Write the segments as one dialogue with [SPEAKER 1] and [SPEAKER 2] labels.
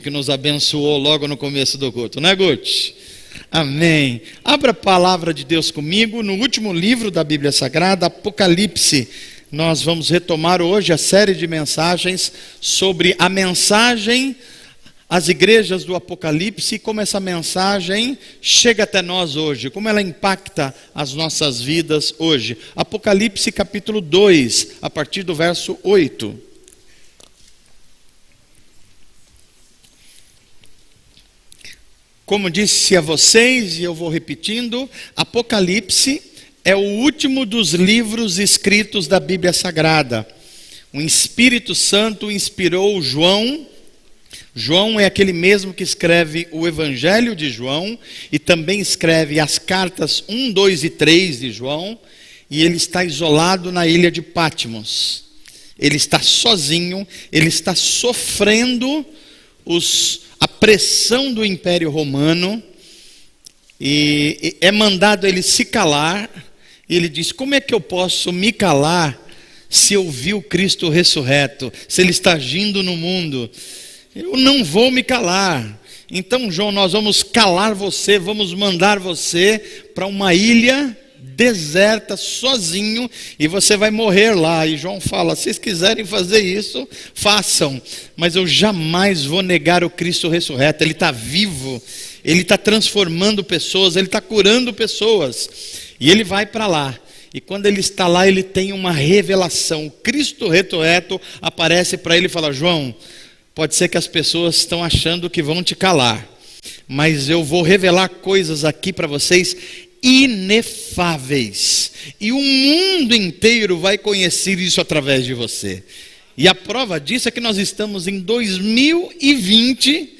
[SPEAKER 1] que nos abençoou logo no começo do culto, não é, Guti? Amém. Abra a palavra de Deus comigo no último livro da Bíblia Sagrada, Apocalipse. Nós vamos retomar hoje a série de mensagens sobre a mensagem às igrejas do Apocalipse e como essa mensagem chega até nós hoje, como ela impacta as nossas vidas hoje. Apocalipse capítulo 2, a partir do verso 8. Como disse a vocês, e eu vou repetindo, Apocalipse é o último dos livros escritos da Bíblia Sagrada. O Espírito Santo inspirou João. João é aquele mesmo que escreve o Evangelho de João e também escreve as cartas 1, 2 e 3 de João, e ele está isolado na ilha de Patmos. Ele está sozinho, ele está sofrendo a pressão do Império Romano, e é mandado ele se calar. E ele diz: como é que eu posso me calar se eu vi o Cristo ressurreto, se ele está agindo no mundo? Eu não vou me calar. Então, João, nós vamos calar você, vamos mandar você para uma ilha deserta, sozinho, e você vai morrer lá. E João fala: se vocês quiserem fazer isso, façam, mas eu jamais vou negar o Cristo ressurreto. Ele está vivo, ele está transformando pessoas, ele está curando pessoas. E ele vai para lá, e quando ele está lá, ele tem uma revelação. O Cristo ressurreto aparece para ele e fala: João, pode ser que as pessoas estão achando que vão te calar, mas eu vou revelar coisas aqui para vocês inefáveis, e o mundo inteiro vai conhecer isso através de você. E a prova disso é que nós estamos em 2020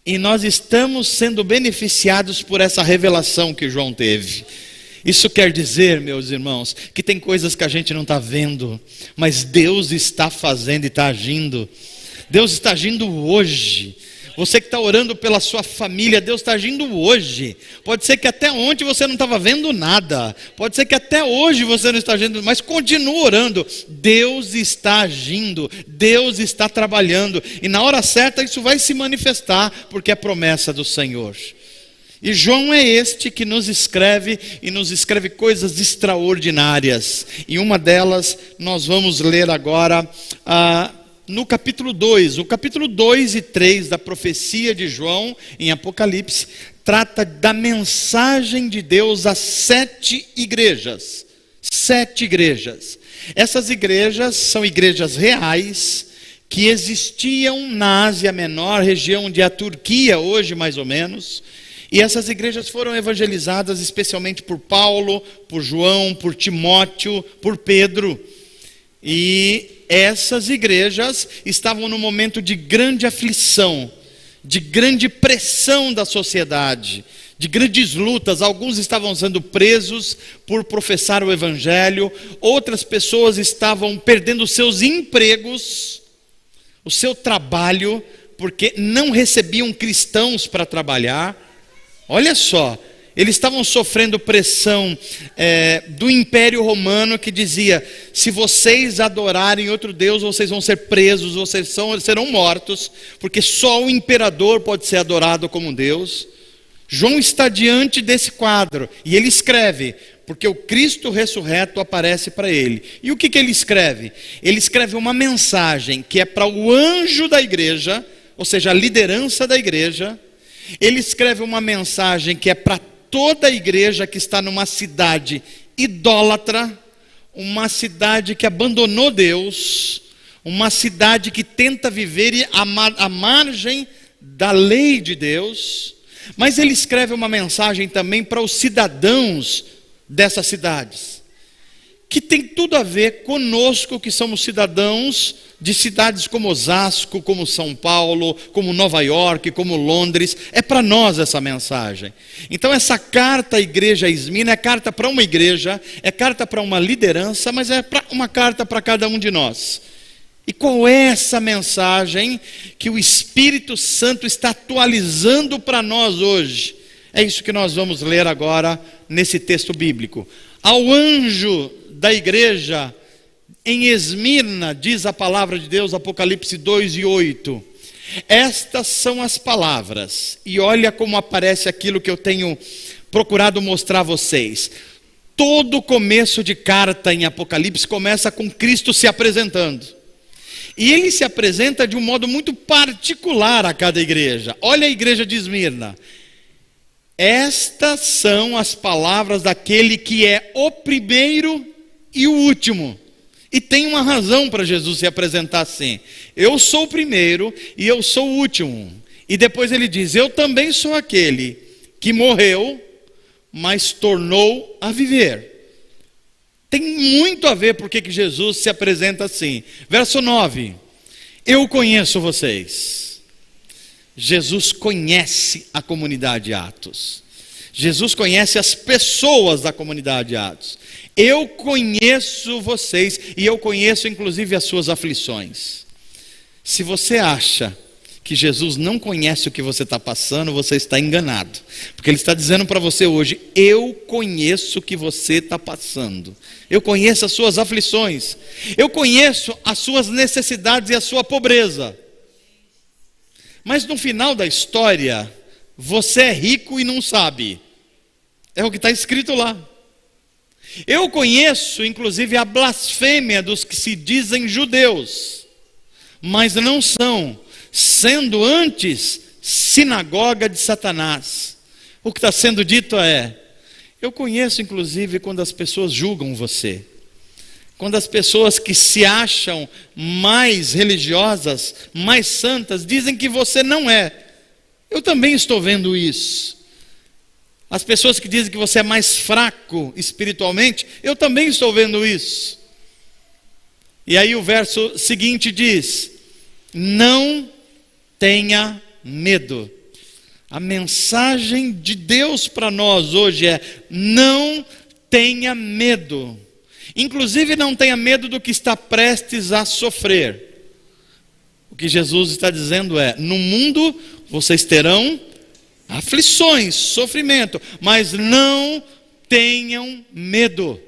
[SPEAKER 1] e nós estamos sendo beneficiados por essa revelação que João teve. Isso quer dizer, meus irmãos, que tem coisas que a gente não está vendo, mas Deus está fazendo e está agindo. Deus está agindo hoje. Você que está orando pela sua família, Deus está agindo hoje. Pode ser que até ontem você não estava vendo nada, pode ser que até hoje você não está agindo, mas continua orando. Deus está agindo, Deus está trabalhando, e na hora certa isso vai se manifestar, porque é promessa do Senhor. E João é este que nos escreve, e nos escreve coisas extraordinárias. E uma delas nós vamos ler agora no capítulo 2. O capítulo 2 e 3 da profecia de João em Apocalipse trata da mensagem de Deus às 7 igrejas. 7 igrejas. Essas igrejas são igrejas reais que existiam na Ásia Menor, região onde é a Turquia hoje mais ou menos. E essas igrejas foram evangelizadas especialmente por Paulo, por João, por Timóteo, por Pedro. E essas igrejas estavam num momento de grande aflição, de grande pressão da sociedade, de grandes lutas. Alguns estavam sendo presos por professar o evangelho, outras pessoas estavam perdendo seus empregos, o seu trabalho, porque não recebiam cristãos para trabalhar. Olha só, eles estavam sofrendo pressão do Império Romano, que dizia: se vocês adorarem outro Deus, vocês vão ser presos, vocês serão mortos, porque só o imperador pode ser adorado como Deus. João está diante desse quadro, e ele escreve, porque o Cristo ressurreto aparece para ele. E o que ele escreve? Ele escreve uma mensagem que é para o anjo da igreja, ou seja, a liderança da igreja. Ele escreve uma mensagem que é para toda a igreja que está numa cidade idólatra, uma cidade que abandonou Deus, uma cidade que tenta viver à margem da lei de Deus. Mas ele escreve uma mensagem também para os cidadãos dessas cidades, que tem tudo a ver conosco, que somos cidadãos de cidades como Osasco, como São Paulo, como Nova York, como Londres. É para nós essa mensagem. Então essa carta à igreja Esmina é carta para uma igreja, é carta para uma liderança, mas é uma carta para cada um de nós. E qual é essa mensagem que o Espírito Santo está atualizando para nós hoje? É isso que nós vamos ler agora nesse texto bíblico. Ao anjo da igreja em Esmirna, diz a palavra de Deus, Apocalipse 2 e 8: Estas são as palavras, e olha como aparece aquilo que eu tenho procurado mostrar a vocês. Todo começo de carta em Apocalipse começa com Cristo se apresentando. E ele se apresenta de um modo muito particular a cada igreja. Olha a igreja de Esmirna. Estas são as palavras daquele que é o primeiro e o último. E tem uma razão para Jesus se apresentar assim. Eu sou o primeiro e eu sou o último. E depois ele diz, eu também sou aquele que morreu, mas tornou a viver. Tem muito a ver porque que Jesus se apresenta assim. Verso 9. Eu conheço vocês. Jesus conhece a comunidade de Atos. Jesus conhece as pessoas da comunidade de Atos. Eu conheço vocês e eu conheço inclusive as suas aflições. Se você acha que Jesus não conhece o que você está passando, você está enganado. Porque Ele está dizendo para você hoje, eu conheço o que você está passando. Eu conheço as suas aflições. Eu conheço as suas necessidades e a sua pobreza. Mas no final da história, você é rico e não sabe. É o que está escrito lá. Eu conheço inclusive a blasfêmia dos que se dizem judeus, mas não são, sendo antes sinagoga de Satanás. O que está sendo dito é, eu conheço inclusive quando as pessoas julgam você, quando as pessoas que se acham mais religiosas, mais santas, dizem que você não é. Eu também estou vendo isso. As pessoas que dizem que você é mais fraco espiritualmente, eu também estou vendo isso. E aí o verso seguinte diz, não tenha medo. A mensagem de Deus para nós hoje é, não tenha medo. Inclusive não tenha medo do que está prestes a sofrer. O que Jesus está dizendo é, no mundo vocês terão aflições, sofrimento, mas não tenham medo.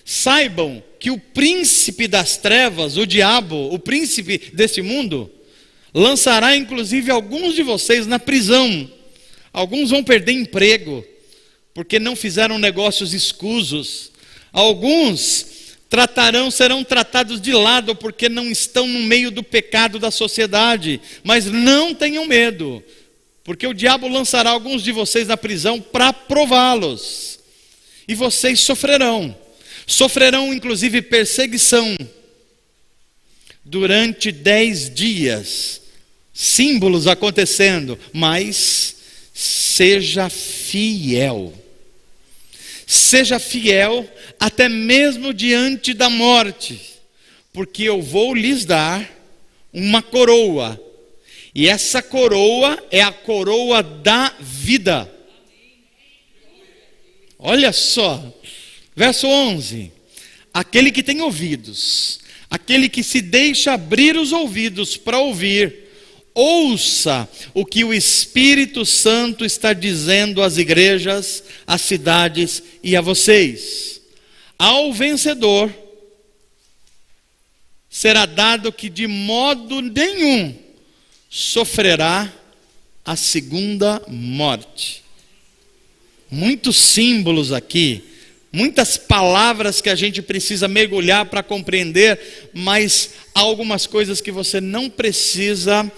[SPEAKER 1] Saibam que o príncipe das trevas, o diabo, o príncipe desse mundo, lançará inclusive alguns de vocês na prisão. Alguns vão perder emprego, porque não fizeram negócios escusos. Alguns serão tratados de lado, porque não estão no meio do pecado da sociedade. Mas não tenham medo, porque o diabo lançará alguns de vocês na prisão para prová-los. E vocês sofrerão. Sofrerão inclusive perseguição. Durante 10 dias. Símbolos acontecendo. Mas seja fiel. Seja fiel até mesmo diante da morte. Porque eu vou lhes dar uma coroa. E essa coroa é a coroa da vida. Olha só, verso 11. Aquele que tem ouvidos, aquele que se deixa abrir os ouvidos para ouvir, ouça o que o Espírito Santo está dizendo às igrejas, às cidades e a vocês. Ao vencedor será dado que de modo nenhum sofrerá a segunda morte. Muitos símbolos aqui, muitas palavras que a gente precisa mergulhar para compreender, mas há algumas coisas que você não precisa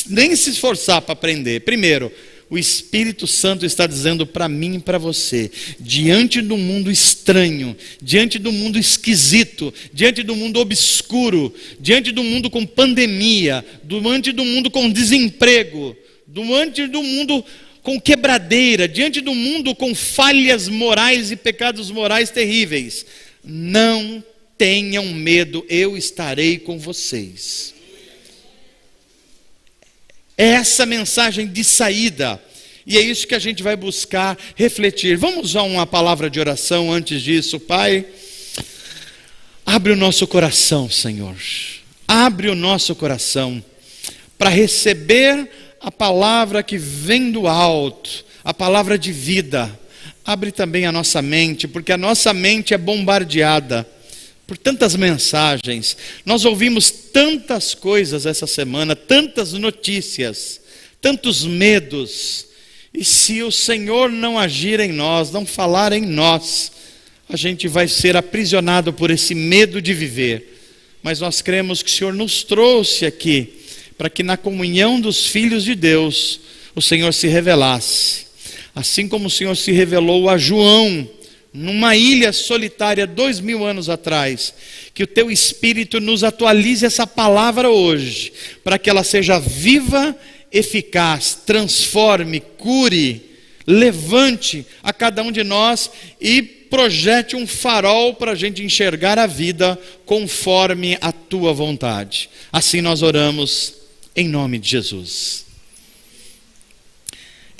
[SPEAKER 1] nem se esforçar para aprender. Primeiro, o Espírito Santo está dizendo para mim e para você, diante do mundo estranho, diante do mundo esquisito, diante do mundo obscuro, diante do mundo com pandemia, diante do mundo com desemprego, diante do mundo com quebradeira, diante do mundo com falhas morais e pecados morais terríveis, não tenham medo, eu estarei com vocês. É essa mensagem de saída, e é isso que a gente vai buscar refletir. Vamos usar uma palavra de oração antes disso. Pai, abre o nosso coração, Senhor, abre o nosso coração, para receber a palavra que vem do alto, a palavra de vida. Abre também a nossa mente, porque a nossa mente é bombardeada por tantas mensagens. Nós ouvimos tantas coisas essa semana, tantas notícias, tantos medos. E se o Senhor não agir em nós, não falar em nós, a gente vai ser aprisionado por esse medo de viver. Mas nós cremos que o Senhor nos trouxe aqui para que na comunhão dos filhos de Deus o Senhor se revelasse. Assim como o Senhor se revelou a João numa ilha solitária 2000 anos atrás, que o teu Espírito nos atualize essa palavra hoje, para que ela seja viva, eficaz, transforme, cure, levante a cada um de nós e projete um farol para a gente enxergar a vida conforme a tua vontade. Assim nós oramos em nome de Jesus.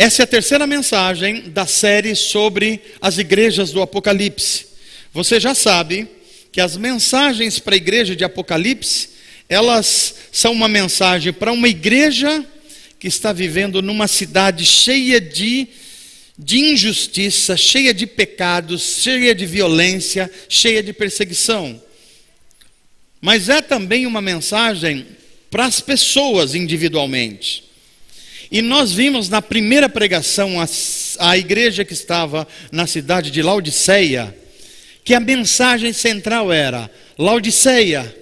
[SPEAKER 1] Essa é a terceira mensagem da série sobre as igrejas do Apocalipse. Você já sabe que as mensagens para a igreja de Apocalipse, elas são uma mensagem para uma igreja que está vivendo numa cidade cheia de injustiça, cheia de pecados, cheia de violência, cheia de perseguição. Mas é também uma mensagem para as pessoas individualmente. E nós vimos na primeira pregação a igreja que estava na cidade de Laodiceia, que a mensagem central era: Laodiceia,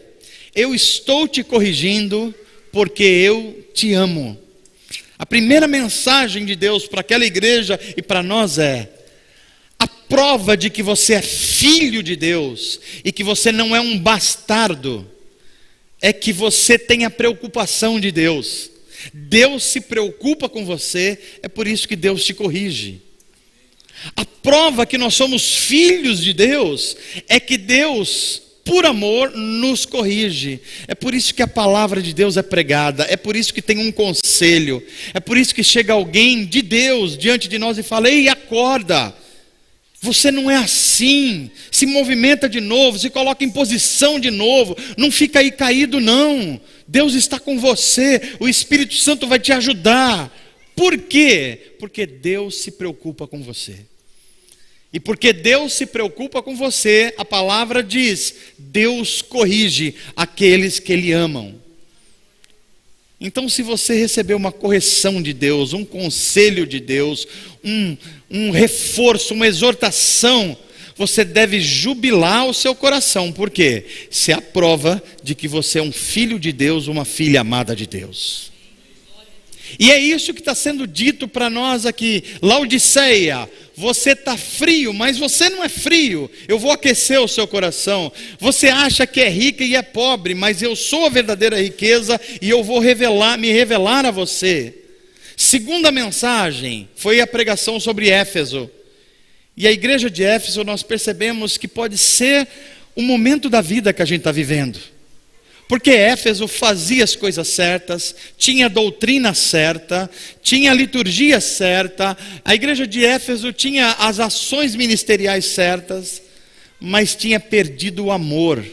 [SPEAKER 1] eu estou te corrigindo porque eu te amo. A primeira mensagem de Deus para aquela igreja e para nós é: a prova de que você é filho de Deus e que você não é um bastardo é que você tem a preocupação de Deus. Deus se preocupa com você, é por isso que Deus te corrige. A prova que nós somos filhos de Deus é que Deus, por amor, nos corrige. É por isso que a palavra de Deus é pregada, é por isso que tem um conselho, é por isso que chega alguém de Deus diante de nós e fala: ei, acorda, você não é assim, se movimenta de novo, se coloca em posição de novo, não fica aí caído não, Deus está com você, o Espírito Santo vai te ajudar. Por quê? Porque Deus se preocupa com você. E porque Deus se preocupa com você, a palavra diz: Deus corrige aqueles que Ele amam. Então, se você recebeu uma correção de Deus, um conselho de Deus, um reforço, uma exortação, você deve jubilar o seu coração. Por quê? Isso é a prova de que você é um filho de Deus, uma filha amada de Deus. E é isso que está sendo dito para nós aqui. Laodiceia, você está frio, mas você não é frio. Eu vou aquecer o seu coração. Você acha que é rica e é pobre, mas eu sou a verdadeira riqueza e eu vou me revelar a você. Segunda mensagem foi a pregação sobre Éfeso. E a igreja de Éfeso, nós percebemos que pode ser o momento da vida que a gente está vivendo. Porque Éfeso fazia as coisas certas, tinha a doutrina certa, tinha a liturgia certa, a igreja de Éfeso tinha as ações ministeriais certas, mas tinha perdido o amor,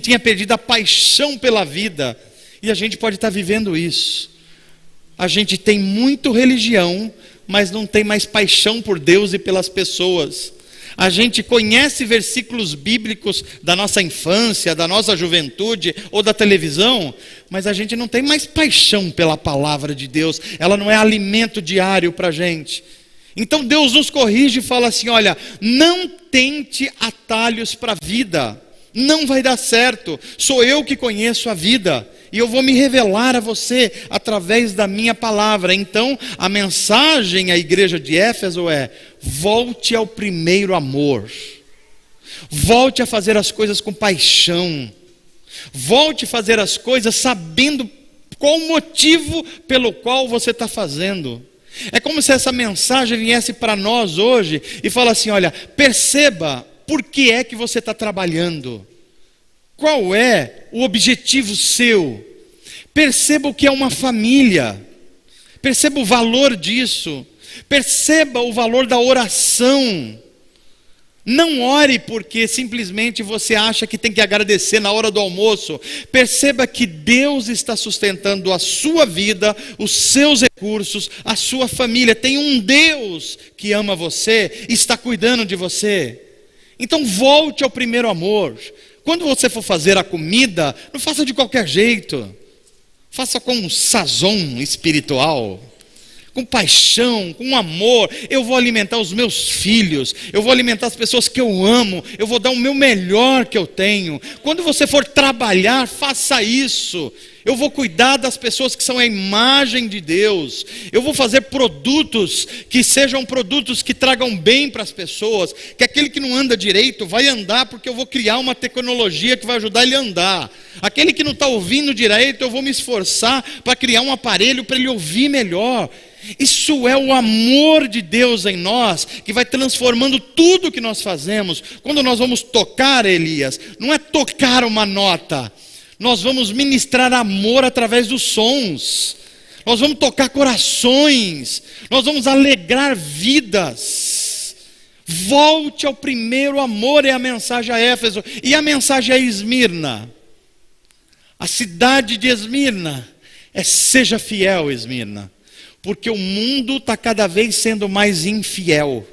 [SPEAKER 1] tinha perdido a paixão pela vida, e a gente pode estar vivendo isso. A gente tem muito religião, mas não tem mais paixão por Deus e pelas pessoas. A gente conhece versículos bíblicos da nossa infância, da nossa juventude ou da televisão, mas a gente não tem mais paixão pela palavra de Deus, ela não é alimento diário para a gente. Então Deus nos corrige e fala assim: olha, não tente atalhos para a vida, não vai dar certo, sou eu que conheço a vida, e eu vou me revelar a você através da minha palavra. Então a mensagem à igreja de Éfeso é: volte ao primeiro amor, volte a fazer as coisas com paixão, volte a fazer as coisas sabendo qual o motivo pelo qual você está fazendo. É como se essa mensagem viesse para nós hoje e fala assim: olha, perceba por que é que você está trabalhando, qual é o objetivo seu, perceba o que é uma família, perceba o valor disso, perceba o valor da oração. Não ore porque simplesmente você acha que tem que agradecer na hora do almoço. Perceba que Deus está sustentando a sua vida, os seus recursos, a sua família. Tem um Deus que ama você, está cuidando de você. Então volte ao primeiro amor. Quando você for fazer a comida, não faça de qualquer jeito. Faça com um sazon espiritual, com paixão, com amor. Eu vou alimentar os meus filhos, eu vou alimentar as pessoas que eu amo, eu vou dar o meu melhor que eu tenho. Quando você for trabalhar, faça isso. Eu vou cuidar das pessoas que são a imagem de Deus. Eu vou fazer produtos que sejam produtos que tragam bem para as pessoas. Que aquele que não anda direito vai andar, porque eu vou criar uma tecnologia que vai ajudar ele a andar. Aquele que não está ouvindo direito, eu vou me esforçar para criar um aparelho para ele ouvir melhor. Isso é o amor de Deus em nós, que vai transformando tudo que nós fazemos. Quando nós vamos tocar, Elias, não é tocar uma nota. Nós vamos ministrar amor através dos sons. Nós vamos tocar corações. Nós vamos alegrar vidas. Volte ao primeiro amor, é a mensagem a Éfeso. E a mensagem a Esmirna. A cidade de Esmirna é: seja fiel, Esmirna. Porque o mundo está cada vez sendo mais infiel.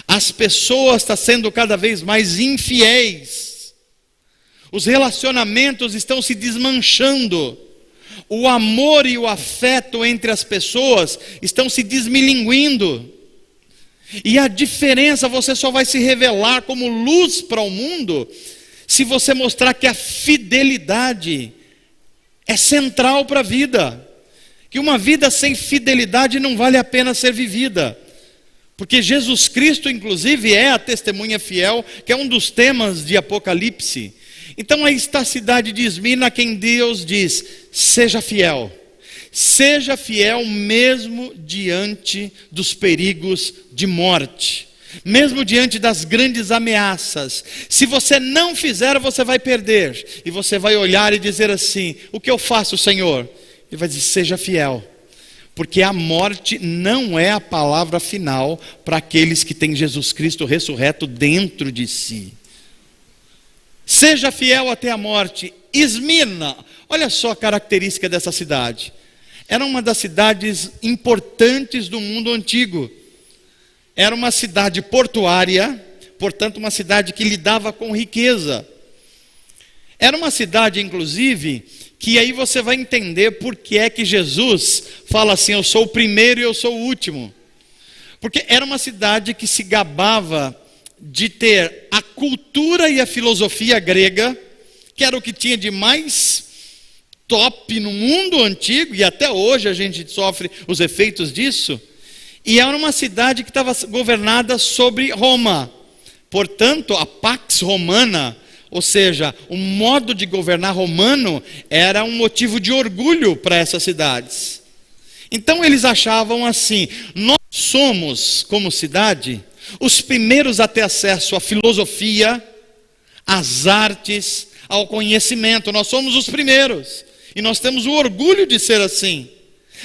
[SPEAKER 1] As pessoas estão sendo cada vez mais infiéis. Os relacionamentos estão se desmanchando. O amor e o afeto entre as pessoas estão se desmilinguindo. E a diferença você só vai se revelar como luz para o mundo se você mostrar que a fidelidade é central para a vida. Que uma vida sem fidelidade não vale a pena ser vivida. Porque Jesus Cristo, inclusive, é a testemunha fiel, que é um dos temas de Apocalipse. Então aí está a cidade de Esmirna, a quem Deus diz: seja fiel. Seja fiel mesmo diante dos perigos de morte. Mesmo diante das grandes ameaças. Se você não fizer, você vai perder. E você vai olhar e dizer assim: o que eu faço, Senhor? Ele vai dizer: seja fiel. Porque a morte não é a palavra final para aqueles que têm Jesus Cristo ressurreto dentro de si. Seja fiel até a morte. Esmirna, olha só a característica dessa cidade. Era uma das cidades importantes do mundo antigo. Era uma cidade portuária, portanto uma cidade que lidava com riqueza. Era uma cidade, inclusive, que aí você vai entender por que é que Jesus fala assim: eu sou o primeiro e eu sou o último. Porque era uma cidade que se gabava de ter a cultura e a filosofia grega, que era o que tinha de mais top no mundo antigo, e até hoje a gente sofre os efeitos disso. E era uma cidade que estava governada sobre Roma. Portanto, a Pax Romana, ou seja, o modo de governar romano, era um motivo de orgulho para essas cidades. Então eles achavam assim: nós somos, como cidade, os primeiros a ter acesso à filosofia, às artes, ao conhecimento. Nós somos os primeiros. E nós temos o orgulho de ser assim.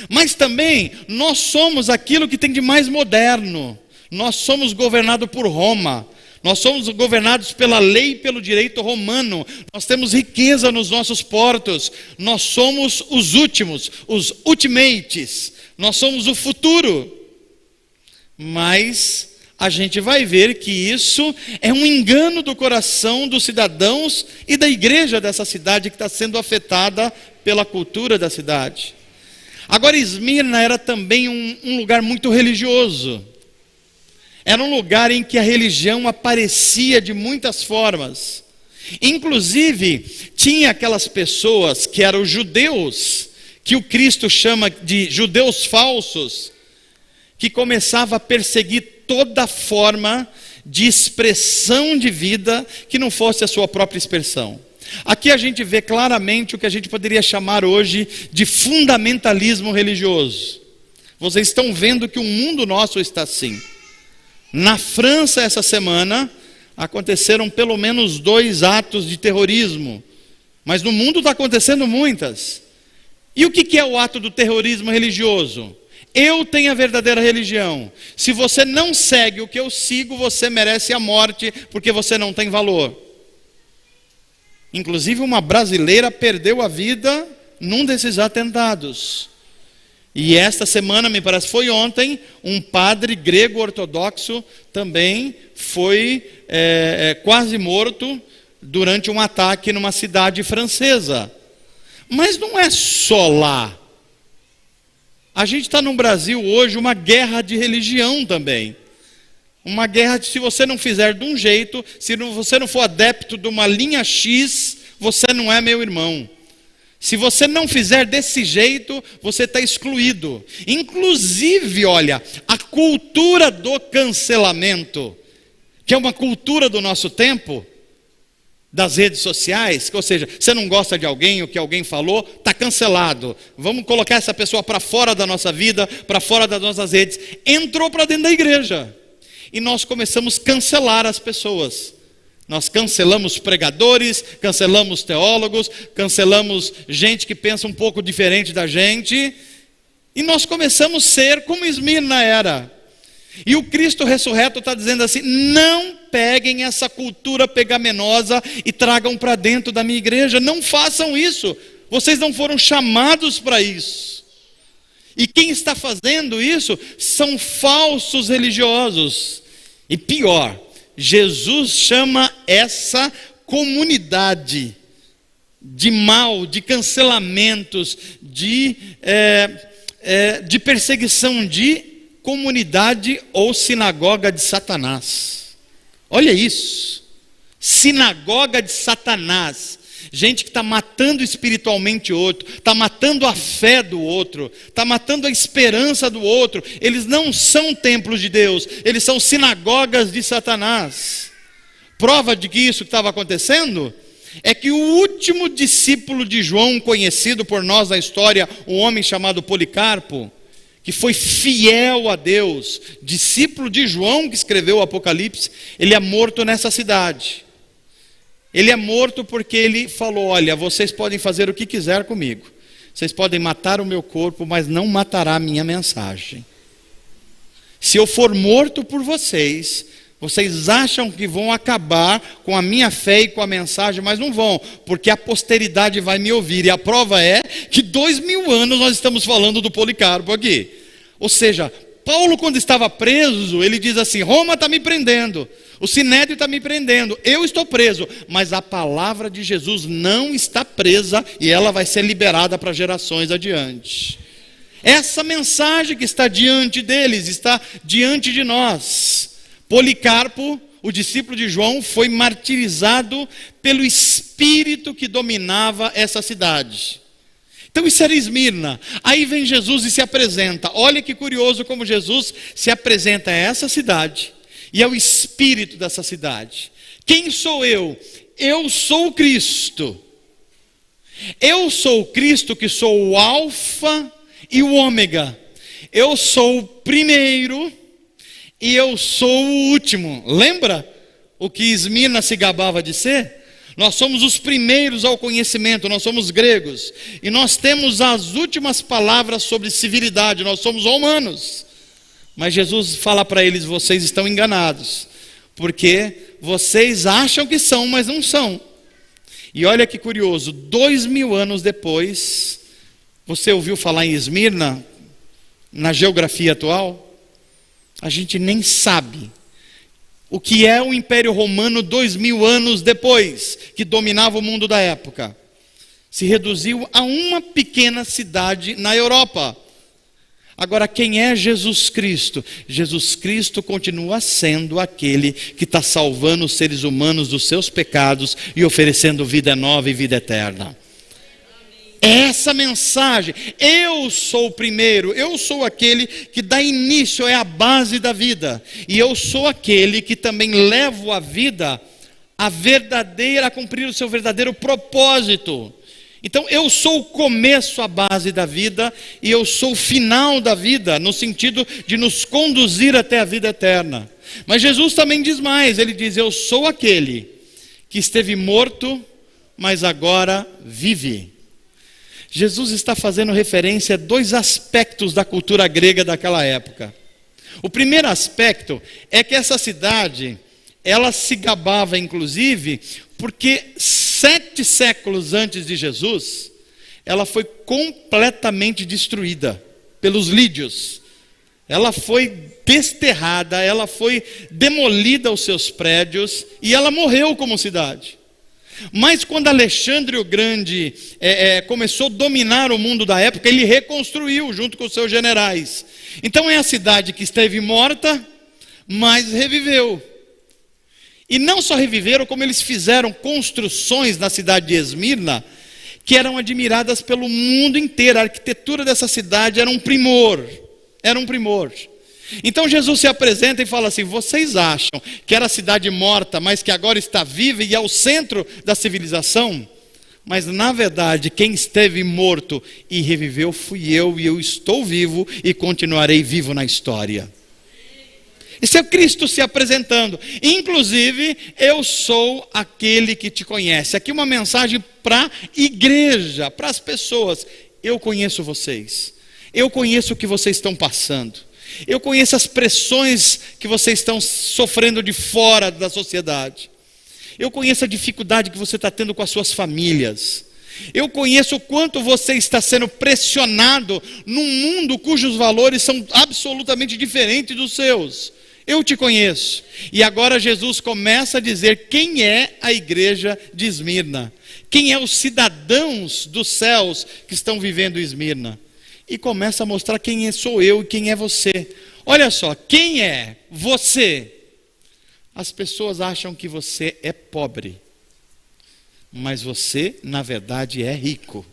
[SPEAKER 1] Mas também nós somos aquilo que tem de mais moderno. Nós somos governados por Roma. Nós somos governados pela lei e pelo direito romano. Nós temos riqueza nos nossos portos. Nós somos os últimos, os ultimates. Nós somos o futuro. Mas a gente vai ver que isso é um engano do coração dos cidadãos e da igreja dessa cidade, que está sendo afetada pela cultura da cidade. Agora, Esmirna era também um lugar muito religioso. Era um lugar em que a religião aparecia de muitas formas. Inclusive, tinha aquelas pessoas que eram judeus, que o Cristo chama de judeus falsos, que começava a perseguir toda forma de expressão de vida que não fosse a sua própria expressão. Aqui a gente vê claramente o que a gente poderia chamar hoje de fundamentalismo religioso. Vocês estão vendo que o mundo nosso está assim. Na França, essa semana, aconteceram pelo menos 2 atos de terrorismo. Mas no mundo está acontecendo muitas. E o que é o ato do terrorismo religioso? Eu tenho a verdadeira religião. Se você não segue o que eu sigo, você merece a morte, porque você não tem valor. Inclusive, uma brasileira perdeu a vida num desses atentados. E esta semana, me parece foi ontem, um padre grego ortodoxo também foi quase morto durante um ataque numa cidade francesa. Mas não é só lá. A gente está no Brasil hoje uma guerra de religião também. Uma guerra de, se você não fizer de um jeito, se você não for adepto de uma linha X, você não é meu irmão. Se você não fizer desse jeito, você está excluído. Inclusive, olha, a cultura do cancelamento, que é uma cultura do nosso tempo, das redes sociais, ou seja, você não gosta de alguém, o que alguém falou, está cancelado. Vamos colocar essa pessoa para fora da nossa vida, para fora das nossas redes. Entrou para dentro da igreja. E nós começamos a cancelar as pessoas. Nós cancelamos pregadores, cancelamos teólogos, cancelamos gente que pensa um pouco diferente da gente. E nós começamos a ser como Esmirna era. E o Cristo ressurreto está dizendo assim: não peguem essa cultura pecaminosa e tragam para dentro da minha igreja. Não façam isso. Vocês não foram chamados para isso. E quem está fazendo isso são falsos religiosos. E pior, Jesus chama essa comunidade de mal, de cancelamentos, de perseguição, de comunidade ou sinagoga de Satanás. Olha isso, sinagoga de Satanás. Gente que está matando espiritualmente o outro, está matando a fé do outro, está matando a esperança do outro. Eles não são templos de Deus, eles são sinagogas de Satanás. Prova de que isso que estava acontecendo é que o último discípulo de João, conhecido por nós na história, um homem chamado Policarpo, que foi fiel a Deus, discípulo de João que escreveu o Apocalipse, ele é morto nessa cidade. Ele é morto porque ele falou: olha, vocês podem fazer o que quiser comigo, vocês podem matar o meu corpo, mas não matará a minha mensagem. Se eu for morto por vocês, vocês acham que vão acabar com a minha fé e com a mensagem, mas não vão, porque a posteridade vai me ouvir. E a prova é que 2000 anos nós estamos falando do Policarpo aqui. Ou seja, Paulo, quando estava preso, ele diz assim: Roma está me prendendo, o Sinédrio está me prendendo, eu estou preso, mas a palavra de Jesus não está presa e ela vai ser liberada para gerações adiante. Essa mensagem que está diante deles, está diante de nós. Policarpo, o discípulo de João, foi martirizado pelo espírito que dominava essa cidade. Então isso era Esmirna. Aí vem Jesus e se apresenta. Olha que curioso como Jesus se apresenta a essa cidade e ao espírito dessa cidade. Quem sou eu? Eu sou o Cristo. Eu sou o Cristo que sou o Alfa e o Ômega. Eu sou o primeiro e eu sou o último. Lembra o que Esmirna se gabava de ser? Nós somos os primeiros ao conhecimento, nós somos gregos. E nós temos as últimas palavras sobre civilidade, nós somos romanos. Mas Jesus fala para eles: vocês estão enganados, porque vocês acham que são, mas não são. E olha que curioso, 2000 anos depois, você ouviu falar em Esmirna, na geografia atual? A gente nem sabe o que é o Império Romano 2000 anos depois, que dominava o mundo da época. Se reduziu a uma pequena cidade na Europa. Agora, quem é Jesus Cristo? Jesus Cristo continua sendo aquele que está salvando os seres humanos dos seus pecados e oferecendo vida nova e vida eterna. Essa mensagem: eu sou o primeiro, eu sou aquele que dá início, é a base da vida. E eu sou aquele que também levo a vida a cumprir o seu verdadeiro propósito. Então eu sou o começo, a base da vida, e eu sou o final da vida, no sentido de nos conduzir até a vida eterna. Mas Jesus também diz mais, ele diz: eu sou aquele que esteve morto, mas agora vive. Jesus está fazendo referência a dois aspectos da cultura grega daquela época. O primeiro aspecto é que essa cidade, ela se gabava inclusive, porque 7 séculos antes de Jesus, ela foi completamente destruída. pelos lídios. Ela foi desterrada, ela foi demolida os seus prédios e ela morreu como cidade. Mas quando Alexandre o Grande começou a dominar o mundo da época, ele reconstruiu junto com os seus generais. Então é a cidade que esteve morta, mas reviveu. E não só reviveram, como eles fizeram construções na cidade de Esmirna, que eram admiradas pelo mundo inteiro. A arquitetura dessa cidade era um primor. Era um primor. Então Jesus se apresenta e fala assim: vocês acham que era a cidade morta, mas que agora está viva e é o centro da civilização? Mas na verdade quem esteve morto e reviveu fui eu, e eu estou vivo e continuarei vivo na história. Isso é Cristo se apresentando. Inclusive, eu sou aquele que te conhece. Aqui uma mensagem para a igreja, para as pessoas. Eu conheço vocês. Eu conheço o que vocês estão passando. Eu conheço as pressões que vocês estão sofrendo de fora da sociedade. Eu conheço a dificuldade que você está tendo com as suas famílias. Eu conheço o quanto você está sendo pressionado num mundo cujos valores são absolutamente diferentes dos seus. Eu te conheço. E agora Jesus começa a dizer quem é a igreja de Esmirna. Quem é os cidadãos dos céus que estão vivendo em Esmirna. E começa a mostrar quem sou eu e quem é você. Olha só, quem é você? As pessoas acham que você é pobre. Mas você, na verdade, é rico.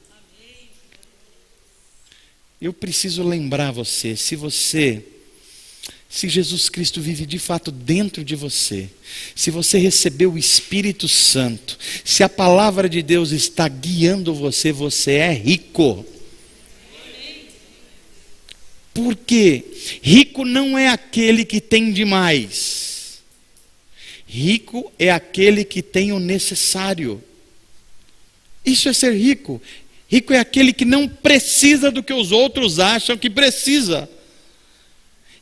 [SPEAKER 1] Eu preciso lembrar você, se Jesus Cristo vive de fato dentro de você, se você recebeu o Espírito Santo, se a palavra de Deus está guiando você, você é rico. Porque rico não é aquele que tem demais. Rico é aquele que tem o necessário. Isso é ser rico. Rico é aquele que não precisa do que os outros acham que precisa.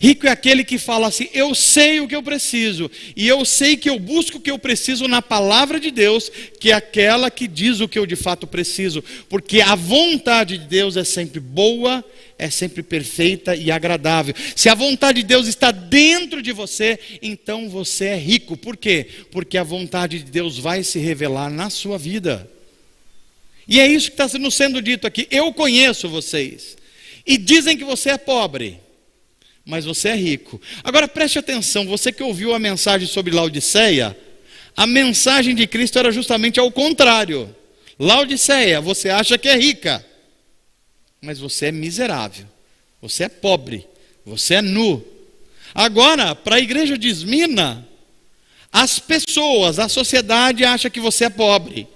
[SPEAKER 1] Rico é aquele que fala assim: eu sei o que eu preciso, e eu sei que eu busco o que eu preciso na palavra de Deus, que é aquela que diz o que eu de fato preciso, porque a vontade de Deus é sempre boa, é sempre perfeita e agradável. Se a vontade de Deus está dentro de você, então você é rico. Por quê? Porque a vontade de Deus vai se revelar na sua vida. E é isso que está sendo dito aqui. Eu conheço vocês, e dizem que você é pobre, mas você é rico. Agora preste atenção, você que ouviu a mensagem sobre Laodiceia, a mensagem de Cristo era justamente ao contrário. Laodiceia, você acha que é rica, mas você é miserável, você é pobre, você é nu. Agora, para a igreja de Esmirna, as pessoas, a sociedade acha que você é pobre,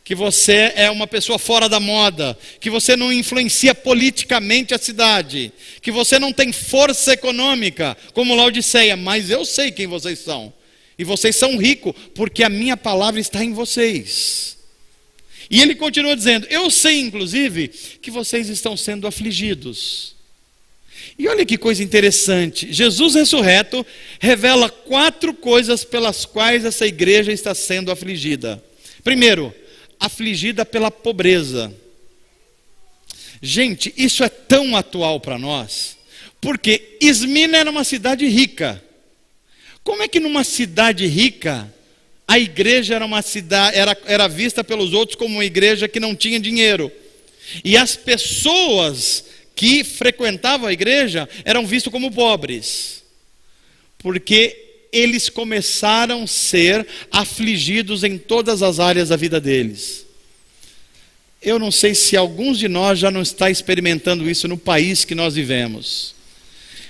[SPEAKER 1] que você é uma pessoa fora da moda, que você não influencia politicamente a cidade, que você não tem força econômica, como Laodiceia, mas eu sei quem vocês são, e vocês são ricos, porque a minha palavra está em vocês. E ele continua dizendo: eu sei inclusive que vocês estão sendo afligidos. E olha que coisa interessante, Jesus ressurreto revela 4 coisas pelas quais essa igreja está sendo afligida. Primeiro, afligida pela pobreza. Gente, isso é tão atual para nós, porque Esmirna era uma cidade rica. Como é que numa cidade rica, a igreja era uma cidade, era vista pelos outros como uma igreja que não tinha dinheiro? E as pessoas que frequentavam a igreja eram vistas como pobres, porque eles começaram a ser afligidos em todas as áreas da vida deles. Eu não sei se alguns de nós já não está experimentando isso no país que nós vivemos.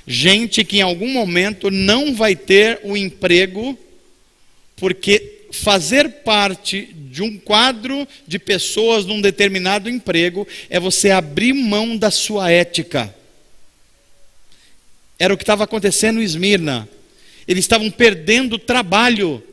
[SPEAKER 1] Gente que em algum momento não vai ter o emprego, porque fazer parte de um quadro de pessoas num determinado emprego é você abrir mão da sua ética. Era o que estava acontecendo em Esmirna. Eles estavam perdendo o trabalho,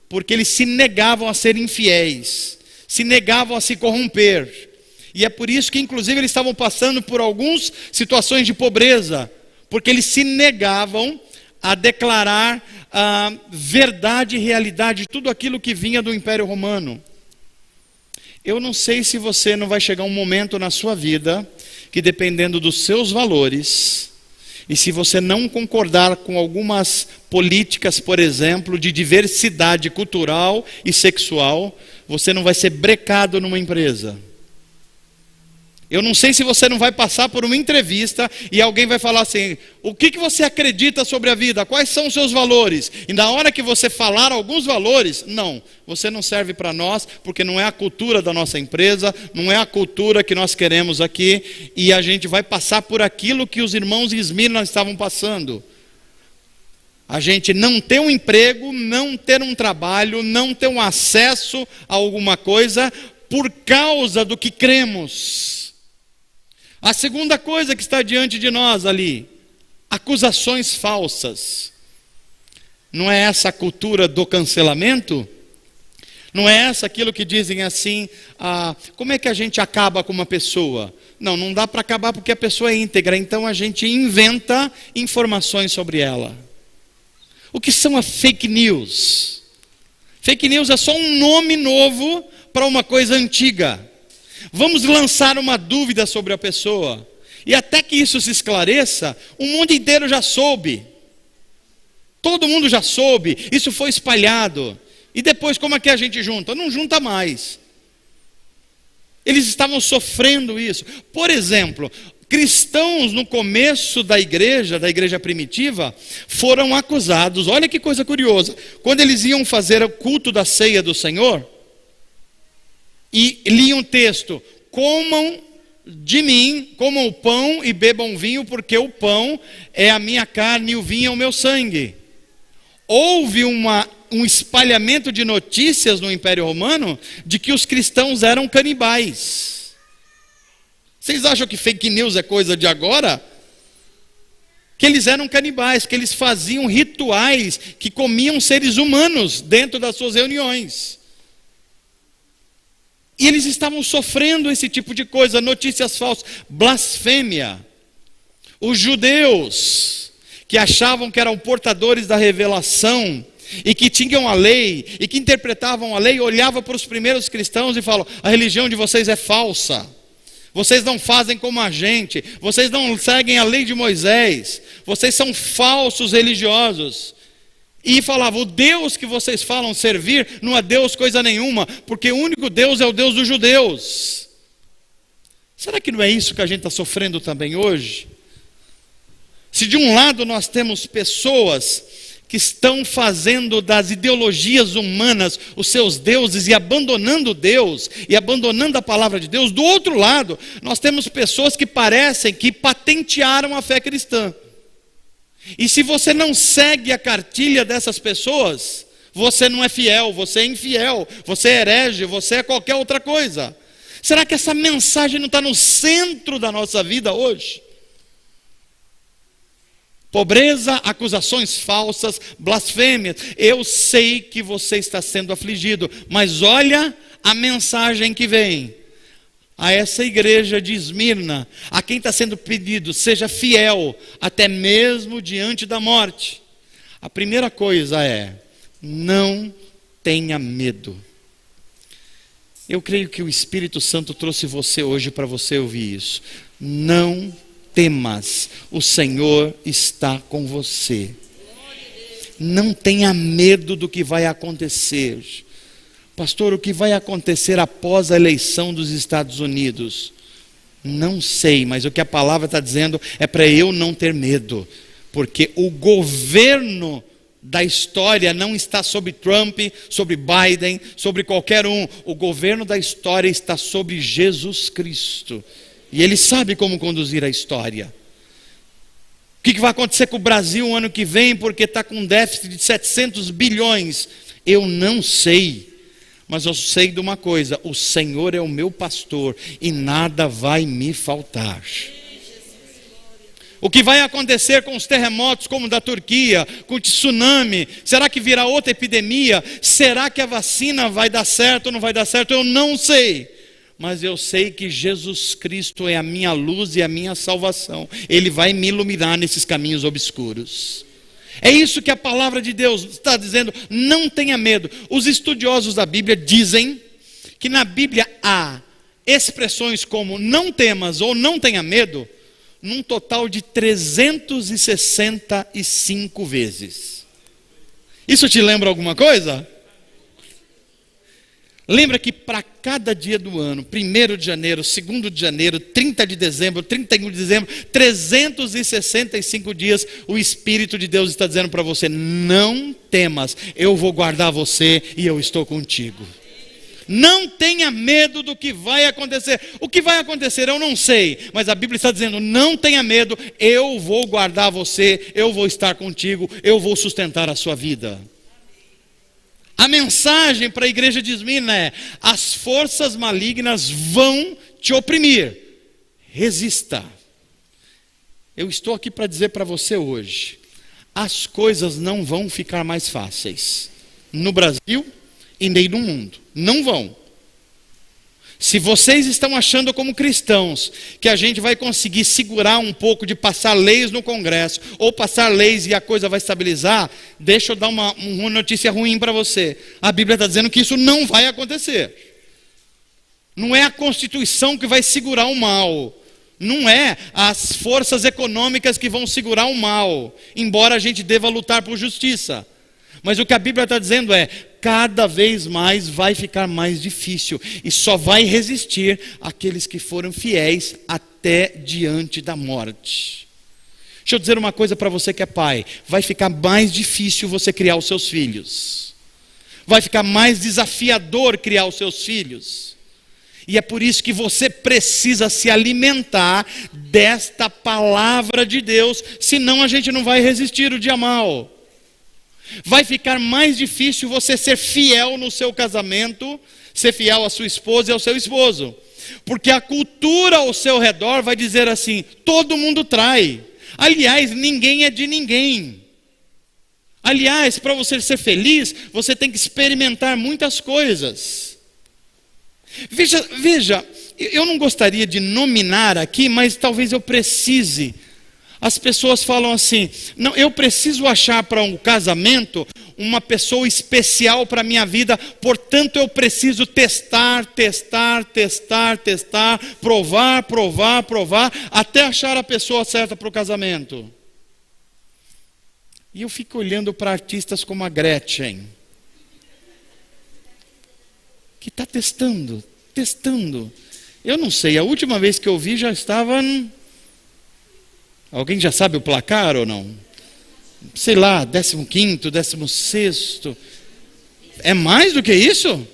[SPEAKER 1] porque eles se negavam a ser infiéis, se negavam a se corromper. E é por isso que inclusive eles estavam passando por algumas situações de pobreza, porque eles se negavam a declarar a verdade e realidade de tudo aquilo que vinha do Império Romano. Eu não sei se você não vai chegar um momento na sua vida que dependendo dos seus valores, e se você não concordar com algumas políticas, por exemplo, de diversidade cultural e sexual, você não vai ser brecado numa empresa. Eu não sei se você não vai passar por uma entrevista e alguém vai falar assim: o que você acredita sobre a vida? Quais são os seus valores? E na hora que você falar alguns valores, não, você não serve para nós, porque não é a cultura da nossa empresa, não é a cultura que nós queremos aqui, e a gente vai passar por aquilo que os irmãos em Esmirna estavam passando. A gente não ter um emprego, não ter um trabalho, não ter um acesso a alguma coisa por causa do que cremos. A segunda coisa que está diante de nós ali, acusações falsas. Não é essa a cultura do cancelamento? Não é essa aquilo que dizem assim, como é que a gente acaba com uma pessoa? Não dá para acabar porque a pessoa é íntegra, então a gente inventa informações sobre ela. O que são as fake news? Fake news é só um nome novo para uma coisa antiga. Vamos lançar uma dúvida sobre a pessoa, e até que isso se esclareça, o mundo inteiro já soube. Todo mundo já soube, isso foi espalhado. E depois como é que a gente junta? Não junta mais. Eles estavam sofrendo isso. Por exemplo, cristãos no começo da igreja primitiva, foram acusados. Olha que coisa curiosa. Quando eles iam fazer o culto da ceia do Senhor, e liam o texto: comam de mim, comam o pão e bebam vinho, porque o pão é a minha carne e o vinho é o meu sangue. Houve um espalhamento de notícias no Império Romano de que os cristãos eram canibais. Vocês acham que fake news é coisa de agora? Que eles eram canibais, que eles faziam rituais, que comiam seres humanos dentro das suas reuniões. E eles estavam sofrendo esse tipo de coisa, notícias falsas, blasfêmia. Os judeus, que achavam que eram portadores da revelação, e que tinham a lei, e que interpretavam a lei, olhavam para os primeiros cristãos e falavam: a religião de vocês é falsa, vocês não fazem como a gente, vocês não seguem a lei de Moisés, vocês são falsos religiosos. E falava: o Deus que vocês falam servir não é Deus coisa nenhuma, porque o único Deus é o Deus dos judeus. Será que não é isso que a gente está sofrendo também hoje? Se de um lado nós temos pessoas que estão fazendo das ideologias humanas os seus deuses e abandonando Deus, e abandonando a palavra de Deus, do outro lado nós temos pessoas que parecem que patentearam a fé cristã. E se você não segue a cartilha dessas pessoas, você não é fiel, você é infiel, você é herege, você é qualquer outra coisa. Será que essa mensagem não está no centro da nossa vida hoje? Pobreza, acusações falsas, blasfêmias. Eu sei que você está sendo afligido, mas olha a mensagem que vem. A essa igreja de Esmirna, a quem está sendo pedido: seja fiel até mesmo diante da morte. A primeira coisa é: não tenha medo. Eu creio que o Espírito Santo trouxe você hoje para você ouvir isso. Não temas, o Senhor está com você. Não tenha medo do que vai acontecer. Pastor, o que vai acontecer após a eleição dos Estados Unidos? Não sei, mas o que a palavra está dizendo é para eu não ter medo, porque o governo da história não está sobre Trump, sobre Biden, sobre qualquer um. O governo da história está sobre Jesus Cristo, e Ele sabe como conduzir a história. O que vai acontecer com o Brasil o ano que vem, porque está com um déficit de 700 bilhões? Eu não sei. Mas eu sei de uma coisa: o Senhor é o meu pastor e nada vai me faltar. O que vai acontecer com os terremotos como o da Turquia, com o tsunami? Será que virá outra epidemia? Será que a vacina vai dar certo ou não vai dar certo? Eu não sei. Mas eu sei que Jesus Cristo é a minha luz e a minha salvação. Ele vai me iluminar nesses caminhos obscuros. É isso que a palavra de Deus está dizendo: não tenha medo. Os estudiosos da Bíblia dizem que na Bíblia há expressões como não temas ou não tenha medo, num total de 365 vezes. Isso te lembra alguma coisa? Lembra que para cada dia do ano, 1º de janeiro, 2º de janeiro, 30 de dezembro, 31 de dezembro, 365 dias, o Espírito de Deus está dizendo para você: não temas, eu vou guardar você e eu estou contigo. Não tenha medo do que vai acontecer. O que vai acontecer eu não sei, mas a Bíblia está dizendo: não tenha medo, eu vou guardar você, eu vou estar contigo, eu vou sustentar a sua vida. A mensagem para a igreja de Esmirna é: as forças malignas vão te oprimir. Resista. Eu estou aqui para dizer para você hoje: as coisas não vão ficar mais fáceis no Brasil e nem no mundo. Não vão. Se vocês estão achando como cristãos que a gente vai conseguir segurar um pouco de passar leis no Congresso, ou passar leis e a coisa vai estabilizar, deixa eu dar uma notícia ruim para você. A Bíblia está dizendo que isso não vai acontecer. Não é a Constituição que vai segurar o mal. Não é as forças econômicas que vão segurar o mal, embora a gente deva lutar por justiça. Mas o que a Bíblia está dizendo é: cada vez mais vai ficar mais difícil, e só vai resistir aqueles que foram fiéis até diante da morte. Deixa eu dizer uma coisa para você que é pai: vai ficar mais difícil você criar os seus filhos, vai ficar mais desafiador criar os seus filhos, e é por isso que você precisa se alimentar desta palavra de Deus, senão a gente não vai resistir o dia mau. Vai ficar mais difícil você ser fiel no seu casamento, ser fiel à sua esposa e ao seu esposo, porque a cultura ao seu redor vai dizer assim: todo mundo trai. Aliás, ninguém é de ninguém. Aliás, para você ser feliz, você tem que experimentar muitas coisas. Veja, eu não gostaria de nominar aqui, mas talvez eu precise. As pessoas falam assim: não, eu preciso achar para um casamento uma pessoa especial para a minha vida, portanto eu preciso testar, provar, até achar a pessoa certa para o casamento. E eu fico olhando para artistas como a Gretchen, que está testando. Eu não sei, a última vez que eu vi já estava... Alguém já sabe o placar ou não? Sei lá, 15º, 16º. É mais do que isso?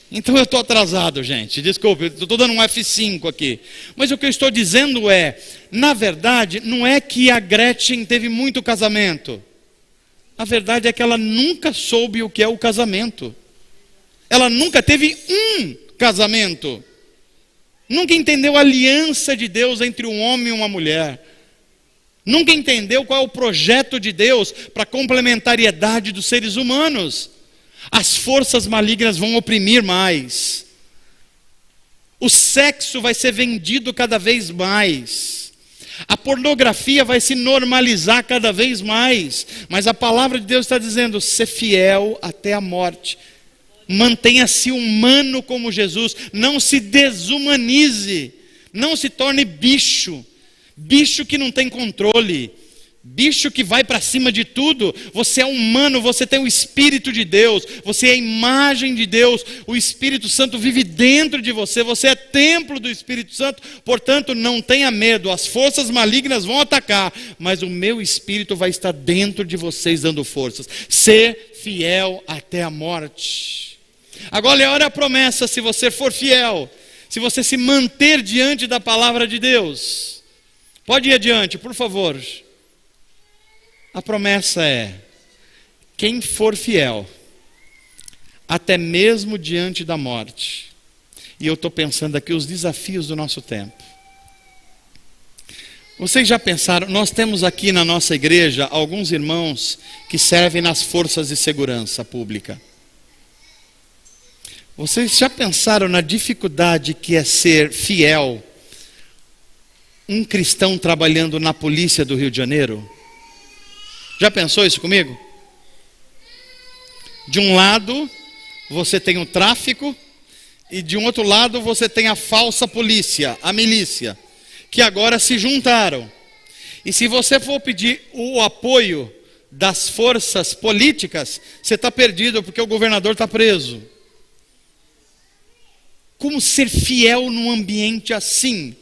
[SPEAKER 1] Então eu estou atrasado, gente. Desculpe, estou dando um F5 aqui. Mas o que eu estou dizendo é: na verdade, não é que a Gretchen teve muito casamento. A verdade é que ela nunca soube o que é o casamento. Ela nunca teve um casamento. Nunca entendeu a aliança de Deus entre um homem e uma mulher. Nunca entendeu qual é o projeto de Deus para a complementariedade dos seres humanos. As forças malignas vão oprimir mais. O sexo vai ser vendido cada vez mais. A pornografia vai se normalizar cada vez mais. Mas a palavra de Deus está dizendo: ser fiel até a morte. Mantenha-se humano como Jesus. Não se desumanize. Não se torne bicho. Bicho que não tem controle, bicho que vai para cima de tudo. Você é humano, você tem o Espírito de Deus, você é a imagem de Deus, o Espírito Santo vive dentro de você, você é templo do Espírito Santo. Portanto, não tenha medo, as forças malignas vão atacar, mas o meu Espírito vai estar dentro de vocês dando forças. Ser fiel até a morte. Agora olha a promessa: se você for fiel, se você se manter diante da palavra de Deus. Pode ir adiante, por favor. A promessa é: quem for fiel, até mesmo diante da morte. E eu estou pensando aqui os desafios do nosso tempo. Vocês já pensaram, nós temos aqui na nossa igreja alguns irmãos que servem nas forças de segurança pública. Vocês já pensaram na dificuldade que é ser fiel um cristão trabalhando na polícia do Rio de Janeiro? Já pensou isso comigo? De um lado, você tem o tráfico, e de um outro lado você tem a falsa polícia, a milícia, que agora se juntaram. E se você for pedir o apoio das forças políticas, você está perdido, porque o governador está preso. Como ser fiel num ambiente assim?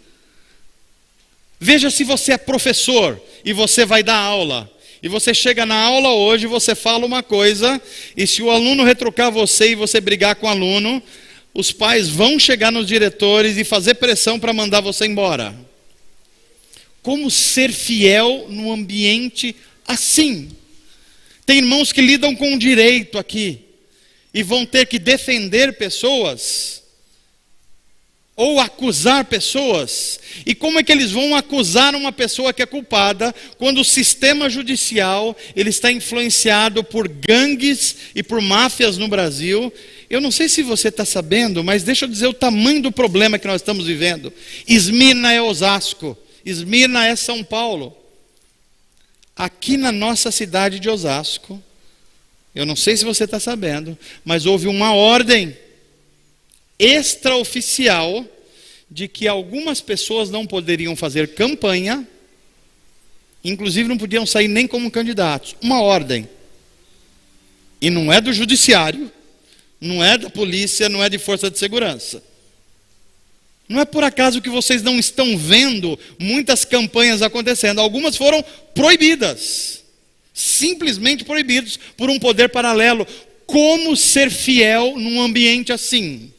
[SPEAKER 1] Veja se você é professor e você vai dar aula. E você chega na aula hoje, você fala uma coisa, e se o aluno retrucar você e você brigar com o aluno, os pais vão chegar nos diretores e fazer pressão para mandar você embora. Como ser fiel num ambiente assim? Tem irmãos que lidam com o direito aqui e vão ter que defender pessoas ou acusar pessoas. E como é que eles vão acusar uma pessoa que é culpada quando o sistema judicial ele está influenciado por gangues e por máfias no Brasil? Eu não sei se você está sabendo, mas deixa eu dizer o tamanho do problema que nós estamos vivendo. Esmirna é Osasco. Esmirna é São Paulo. Aqui na nossa cidade de Osasco, eu não sei se você está sabendo, mas houve uma ordem extraoficial de que algumas pessoas não poderiam fazer campanha, inclusive não podiam sair nem como candidatos. Uma ordem. E não é do judiciário, não é da polícia, não é de força de segurança. Não é por acaso que vocês não estão vendo muitas campanhas acontecendo. Algumas foram proibidas. Simplesmente proibidas por um poder paralelo. Como ser fiel num ambiente assim?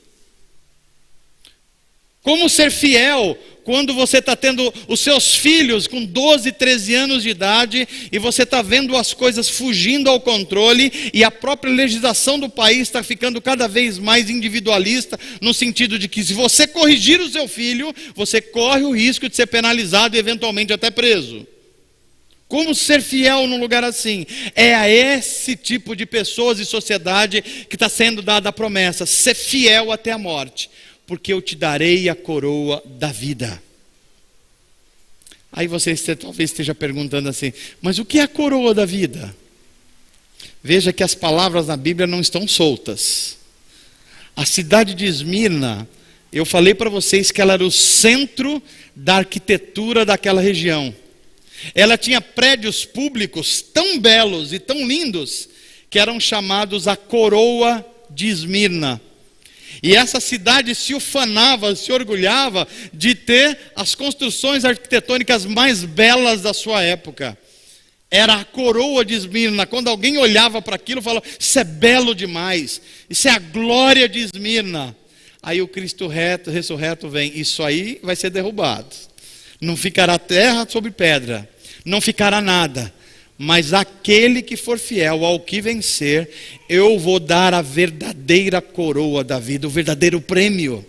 [SPEAKER 1] Como ser fiel quando você está tendo os seus filhos com 12, 13 anos de idade e você está vendo as coisas fugindo ao controle e a própria legislação do país está ficando cada vez mais individualista, no sentido de que se você corrigir o seu filho, você corre o risco de ser penalizado e eventualmente até preso. Como ser fiel num lugar assim? É a esse tipo de pessoas e sociedade que está sendo dada a promessa: ser fiel até a morte, porque eu te darei a coroa da vida. Aí você talvez esteja perguntando assim, mas o que é a coroa da vida? Veja que as palavras na Bíblia não estão soltas. A cidade de Esmirna, eu falei para vocês que ela era o centro da arquitetura daquela região. Ela tinha prédios públicos tão belos e tão lindos, que eram chamados a coroa de Esmirna. E essa cidade se ufanava, se orgulhava de ter as construções arquitetônicas mais belas da sua época. Era a coroa de Esmirna. Quando alguém olhava para aquilo, falava: isso é belo demais, isso é a glória de Esmirna. Aí o Cristo ressurreto vem: isso aí vai ser derrubado. Não ficará terra sobre pedra, não ficará nada. Mas aquele que for fiel ao que vencer, eu vou dar a verdadeira coroa da vida, o verdadeiro prêmio.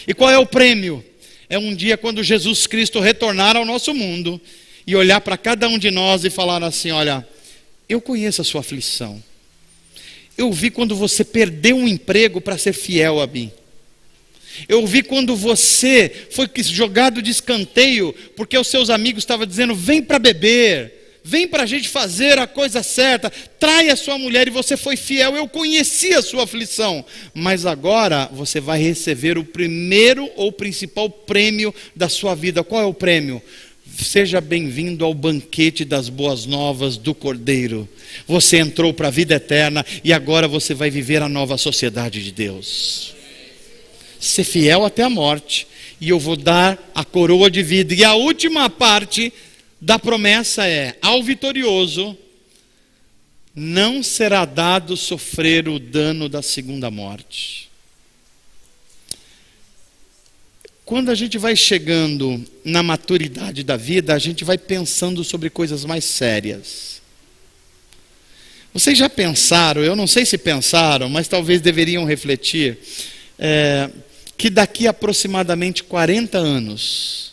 [SPEAKER 1] E qual é o prêmio? É um dia quando Jesus Cristo retornar ao nosso mundo e olhar para cada um de nós e falar assim: olha, eu conheço a sua aflição. Eu vi quando você perdeu um emprego para ser fiel a mim. Eu vi quando você foi jogado de escanteio porque os seus amigos estavam dizendo: vem para beber, vem para a gente fazer a coisa certa, trai a sua mulher, e você foi fiel. Eu conheci a sua aflição, mas agora você vai receber o primeiro ou principal prêmio da sua vida. Qual é o prêmio? Seja bem-vindo ao banquete das boas novas do Cordeiro. Você entrou para a vida eterna e agora você vai viver a nova sociedade de Deus. Ser fiel até a morte, e eu vou dar a coroa de vida. E a última parte da promessa é: ao vitorioso não será dado sofrer o dano da segunda morte. Quando a gente vai chegando na maturidade da vida, a gente vai pensando sobre coisas mais sérias. Vocês já pensaram, eu não sei se pensaram, mas talvez deveriam refletir, que daqui a aproximadamente 40 anos,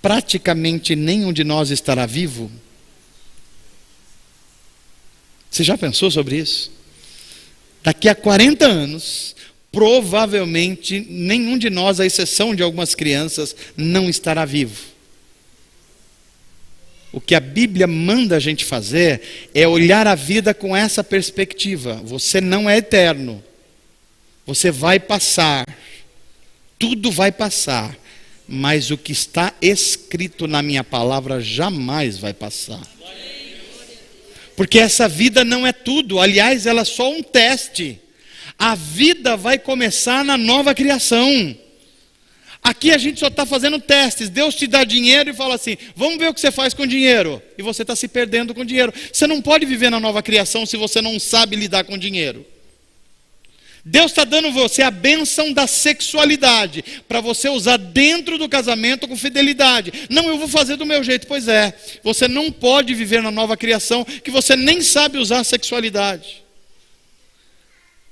[SPEAKER 1] praticamente nenhum de nós estará vivo? Você já pensou sobre isso? Daqui a 40 anos, provavelmente nenhum de nós, à exceção de algumas crianças, não estará vivo. O que a Bíblia manda a gente fazer é olhar a vida com essa perspectiva: você não é eterno. Você vai passar, tudo vai passar, mas o que está escrito na minha palavra jamais vai passar. Porque essa vida não é tudo, aliás, ela é só um teste. A vida vai começar na nova criação. Aqui a gente só está fazendo testes. Deus te dá dinheiro e fala assim: vamos ver o que você faz com dinheiro. E você está se perdendo com dinheiro. Você não pode viver na nova criação se você não sabe lidar com dinheiro. Deus está dando você a bênção da sexualidade, para você usar dentro do casamento com fidelidade. Não, eu vou fazer do meu jeito. Pois é, você não pode viver na nova criação que você nem sabe usar a sexualidade.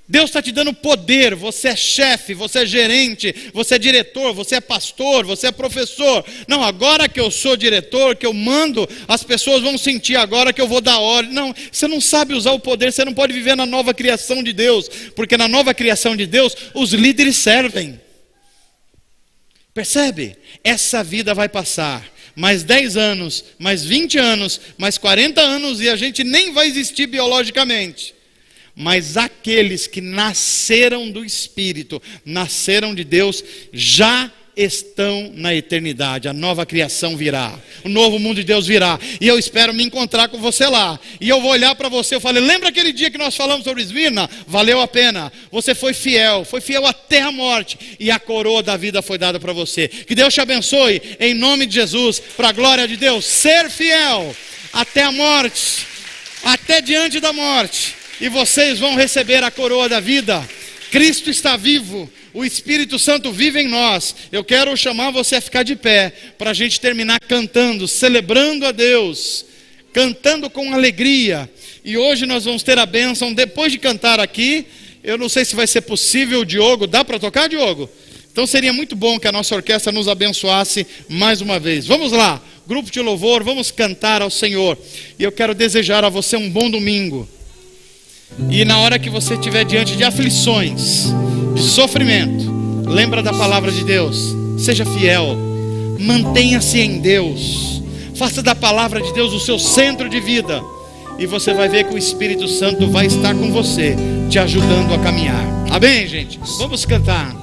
[SPEAKER 1] Deus está te dando poder, você é chefe, você é gerente, você é diretor, você é pastor, você é professor. Não, agora que eu sou diretor, que eu mando, as pessoas vão sentir agora que eu vou dar ordem. Não, você não sabe usar o poder, você não pode viver na nova criação de Deus, porque na nova criação de Deus, os líderes servem. Percebe? Essa vida vai passar, mais 10 anos, mais 20 anos, mais 40 anos, e a gente nem vai existir biologicamente. Mas aqueles que nasceram do Espírito, nasceram de Deus, já estão na eternidade. A nova criação virá, o novo mundo de Deus virá, e eu espero me encontrar com você lá, e eu vou olhar para você, eu falei: lembra aquele dia que nós falamos sobre Esmirna? Valeu a pena, você foi fiel até a morte, e a coroa da vida foi dada para você. Que Deus te abençoe, em nome de Jesus, para a glória de Deus. Ser fiel até a morte, até diante da morte, e vocês vão receber a coroa da vida. Cristo está vivo, o Espírito Santo vive em nós. Eu quero chamar você a ficar de pé, para a gente terminar cantando, celebrando a Deus, cantando com alegria. E hoje nós vamos ter a bênção, depois de cantar aqui, eu não sei se vai ser possível, Diogo, dá para tocar, Diogo? Então seria muito bom que a nossa orquestra nos abençoasse mais uma vez. Vamos lá, grupo de louvor, vamos cantar ao Senhor. E eu quero desejar a você um bom domingo. E na hora que você estiver diante de aflições, de sofrimento, lembra da palavra de Deus. Seja fiel, mantenha-se em Deus, faça da palavra de Deus o seu centro de vida, e você vai ver que o Espírito Santo vai estar com você, te ajudando a caminhar. Amém, gente? Vamos cantar.